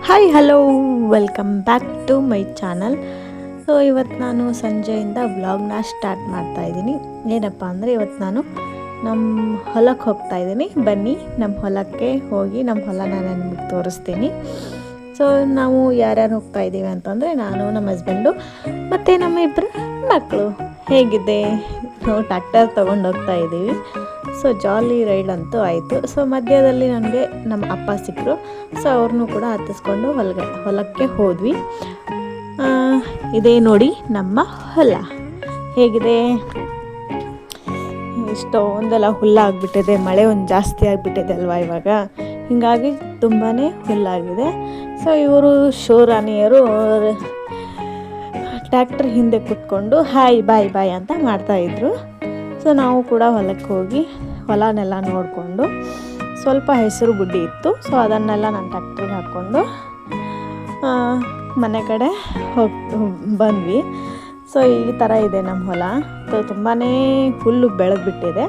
Hi hello welcome back to my channel. So ಇವತ್ತು ನಾನು ಸಂಜೆಯಿಂದ ವ್ಲಾಗ್ನ ಸ್ಟಾರ್ಟ್ ಮಾಡ್ತಾಯಿದ್ದೀನಿ. ಏನಪ್ಪ ಅಂದರೆ ಇವತ್ತು ನಾನು ನಮ್ಮ ಹೊಲಕ್ಕೆ ಹೋಗ್ತಾಯಿದ್ದೀನಿ. ಬನ್ನಿ ನಮ್ಮ ಹೊಲಕ್ಕೆ ಹೋಗಿ ನಮ್ಮ ಹೊಲನ ನಾನು ನಿಮಗೆ ತೋರಿಸ್ತೀನಿ. ಸೊ ನಾವು ಯಾರ್ಯಾರು ಹೋಗ್ತಾಯಿದ್ದೀವಿ ಅಂತಂದರೆ ನಾನು, ನಮ್ಮ ಹಸ್ಬೆಂಡು ಮತ್ತು ನಮ್ಮ ಇಬ್ಬರು ಮಕ್ಕಳು. ಹೇಗಿದೆ, ನಾವು ಟ್ರ್ಯಾಕ್ಟರ್ ತೊಗೊಂಡು ಹೋಗ್ತಾ ಇದ್ದೀವಿ. ಸೊ ಜಾಲಿ ರೈಡ್ ಅಂತೂ ಆಯಿತು. ಸೊ ಮಧ್ಯದಲ್ಲಿ ನನಗೆ ನಮ್ಮ ಅಪ್ಪ ಸಿಕ್ಕರು. ಸೊ ಅವ್ರನ್ನೂ ಕೂಡ ಹತ್ತಿಸ್ಕೊಂಡು ಹೊಲಕ್ಕೆ ಹೋದ್ವಿ. ಇದೇ ನೋಡಿ ನಮ್ಮ ಹೊಲ ಹೇಗಿದೆ. ಇಷ್ಟೊಂದೆಲ್ಲ ಹುಲ್ಲಾಗ್ಬಿಟ್ಟಿದೆ, ಮಳೆ ಒಂದು ಜಾಸ್ತಿ ಆಗಿಬಿಟ್ಟಿದೆ ಅಲ್ವಾ ಇವಾಗ, ಹೀಗಾಗಿ ತುಂಬಾ ಹುಲ್ಲಾಗಿದೆ. ಸೊ ಇವರು ಶೋರಾಣಿಯರು ಟ್ರ್ಯಾಕ್ಟರ್ ಹಿಂದೆ ಕೂತ್ಕೊಂಡು ಹಾಯ್ ಬಾಯ್ ಬಾಯ್ ಅಂತ ಮಾಡ್ತಾಯಿದ್ರು. ಸೊ ನಾವು ಕೂಡ ಹೊಲಕ್ಕೆ ಹೋಗಿ ಹೊಲನೆಲ್ಲ ನೋಡಿಕೊಂಡು, ಸ್ವಲ್ಪ ಹೆಸರು ಗುಡ್ಡಿ ಇತ್ತು. ಸೊ ಅದನ್ನೆಲ್ಲ ನಾನು ಟ್ರ್ಯಾಕ್ಟ್ರಿಗೆ ಹಾಕ್ಕೊಂಡು ಮನೆ ಕಡೆ ಬಂದ್ವಿ. ಸೊ ಈ ಥರ ಇದೆ ನಮ್ಮ ಹೊಲ. ಸೊ ತುಂಬಾ ಹುಲ್ಲು ಬೆಳೆದ್ಬಿಟ್ಟಿದೆ.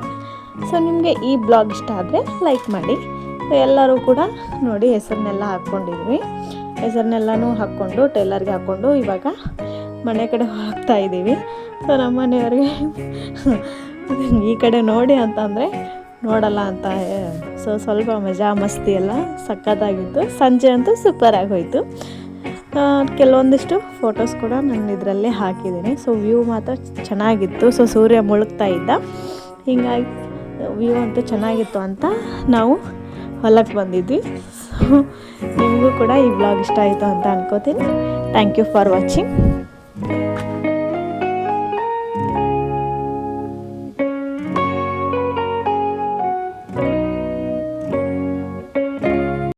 ಸೊ ನಿಮಗೆ ಈ ಬ್ಲಾಗ್ ಇಷ್ಟ ಆದರೆ ಲೈಕ್ ಮಾಡಿ. ಸೊ ಎಲ್ಲರೂ ಕೂಡ ನೋಡಿ ಹೆಸರನ್ನೆಲ್ಲ ಹಾಕ್ಕೊಂಡಿದ್ವಿ. ಹೆಸರನ್ನೆಲ್ಲನೂ ಹಾಕ್ಕೊಂಡು ಟೇಲರ್ಗೆ ಹಾಕ್ಕೊಂಡು ಇವಾಗ ಮನೆ ಕಡೆ ಹೋಗ್ತಾ ಇದ್ದೀವಿ. ಸೊ ನಮ್ಮ ಮನೆಯವ್ರಿಗೆ ಈ ಕಡೆ ನೋಡಿ ಅಂತಂದರೆ ನೋಡಲ್ಲ ಅಂತ. ಸೊ ಸ್ವಲ್ಪ ಮಜಾ ಮಸ್ತಿ ಎಲ್ಲ ಸಖತ್ತಾಗಿತ್ತು. ಸಂಜೆ ಅಂತೂ ಸೂಪರಾಗಿ ಹೋಯಿತು. ಕೆಲವೊಂದಿಷ್ಟು ಫೋಟೋಸ್ ಕೂಡ ನಾನು ಇದರಲ್ಲಿ ಹಾಕಿದ್ದೀನಿ. ಸೊ ವ್ಯೂ ಮಾತ್ರ ಚೆನ್ನಾಗಿತ್ತು. ಸೊ ಸೂರ್ಯ ಮುಳುಗ್ತಾ ಇದ್ದ, ಹೀಗಾಗಿ ವ್ಯೂ ಅಂತೂ ಚೆನ್ನಾಗಿತ್ತು ಅಂತ ನಾವು ಹೊಲಕ್ಕೆ ಬಂದಿದ್ವಿ. ಸೊ ನಿಮಗೂ ಕೂಡ ಈ ಬ್ಲಾಗ್ ಇಷ್ಟ ಆಯಿತು ಅಂತ ಅನ್ಕೋತೀನಿ. Thank you for watching.